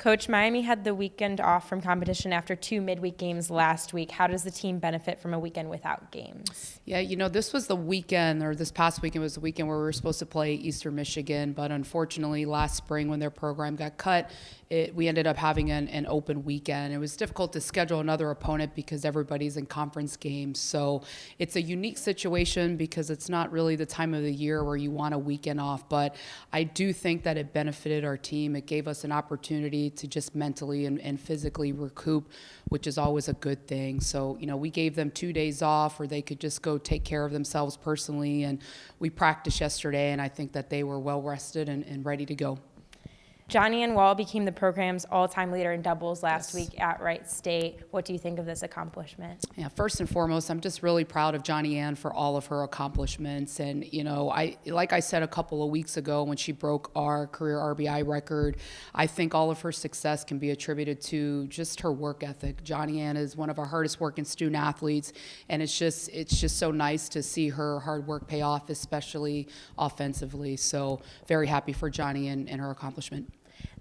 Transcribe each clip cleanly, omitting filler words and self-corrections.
Coach, Miami had the weekend off from competition after 2 midweek games last week. How does the team benefit from a weekend without games? Yeah, this was the weekend, or this past weekend was the weekend where we were supposed to play Eastern Michigan, but unfortunately last spring when their program got cut, we ended up having an open weekend. It was difficult to schedule another opponent because everybody's in conference games. So it's a unique situation because it's not really the time of the year where you want a weekend off, but I do think that it benefited our team. It gave us an opportunity to just mentally and physically recoup, which is always a good thing. So, we gave them 2 days off where they could just go take care of themselves personally, and we practiced yesterday, and I think that they were well rested and ready to go. Johnny-Ann Wall became the program's all-time leader in doubles last Yes. week at Wright State. What do you think of this accomplishment? Yeah, first and foremost, I'm just really proud of Johnny-Ann for all of her accomplishments. And, like I said a couple of weeks ago when she broke our career RBI record, I think all of her success can be attributed to just her work ethic. Johnny-Ann is one of our hardest working student athletes, and it's just so nice to see her hard work pay off, especially offensively. So very happy for Johnny and her accomplishment.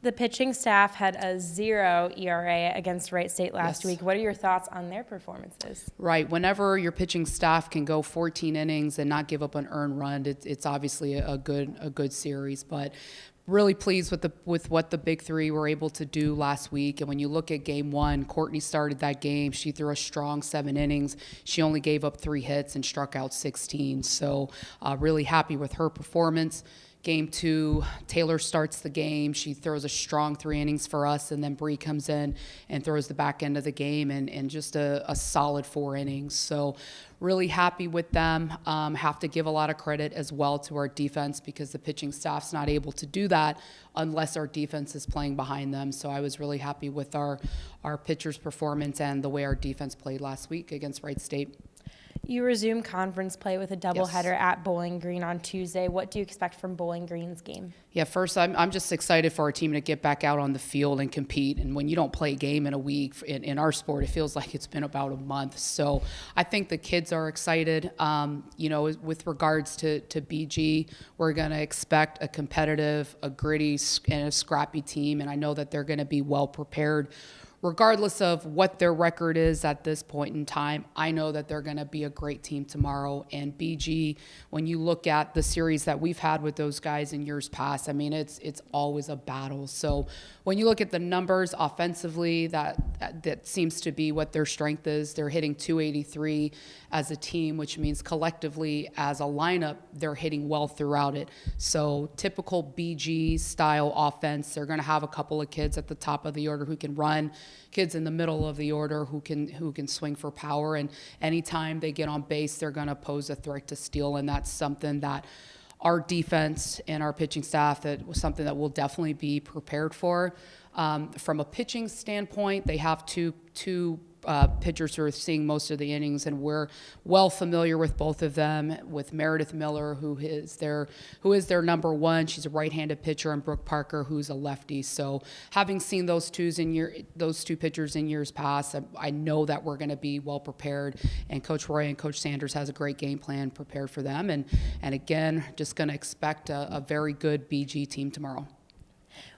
The pitching staff had a 0 ERA against Wright State last Yes. week. What are your thoughts on their performances? Right. Whenever your pitching staff can go 14 innings and not give up an earned run, it's obviously a good series. But really pleased with what the big three were able to do last week. And when you look at game one, Courtney started that game. She threw a strong 7 innings. She only gave up 3 hits and struck out 16. So really happy with her performance. Game 2, Taylor starts the game. She throws a strong 3 innings for us, and then Bree comes in and throws the back end of the game and just a solid 4 innings. So really happy with them. Have to give a lot of credit as well to our defense because the pitching staff's not able to do that unless our defense is playing behind them. So I was really happy with our pitchers' performance and the way our defense played last week against Wright State. You resume conference play with a doubleheader Yes. at Bowling Green on Tuesday. What do you expect from Bowling Green's game? Yeah, first, I'm just excited for our team to get back out on the field and compete. And when you don't play a game in a week, in our sport, it feels like it's been about a month. So I think the kids are excited. With regards to BG, we're going to expect a competitive, a gritty, and a scrappy team. And I know that they're going to be well prepared. Regardless of what their record is at this point in time, I know that they're going to be a great team tomorrow. And BG, when you look at the series that we've had with those guys in years past, I mean, it's always a battle. So when you look at the numbers offensively, that seems to be what their strength is. They're hitting .283 as a team, which means collectively as a lineup, they're hitting well throughout it. So typical BG style offense, they're going to have a couple of kids at the top of the order who can run, kids in the middle of the order who can swing for power, and anytime they get on base, they're going to pose a threat to steal, and that's something that our defense and our pitching staff, that was something that we'll definitely be prepared for. From a pitching standpoint, they have two pitchers who are seeing most of the innings, and we're well familiar with both of them. With Meredith Miller, who is their number one, she's a right-handed pitcher, and Brooke Parker, who's a lefty. So, having seen those two pitchers in years past, I know that we're going to be well prepared. And Coach Roy and Coach Sanders has a great game plan prepared for them. And again, just going to expect a very good BG team tomorrow.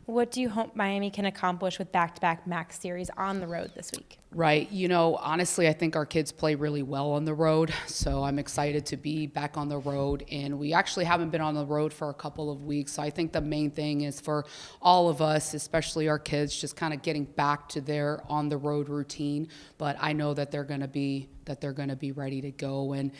What do you hope Miami can accomplish with back-to-back MAC series on the road this week? Right. Honestly, I think our kids play really well on the road. So I'm excited to be back on the road. And we actually haven't been on the road for a couple of weeks. So I think the main thing is for all of us, especially our kids, just kind of getting back to their on the road routine. But I know that they're going to be ready to go. And,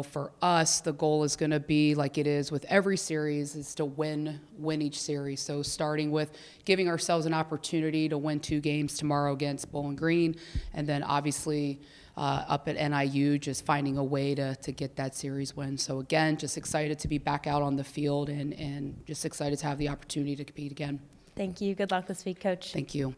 for us, the goal is going to be, like it is with every series, is to win each series. So starting with giving ourselves an opportunity to win 2 games tomorrow against Bowling Green, and then obviously up at NIU, just finding a way to get that series win. So again, just excited to be back out on the field and just excited to have the opportunity to compete again. Thank you. Good luck this week, Coach. Thank you.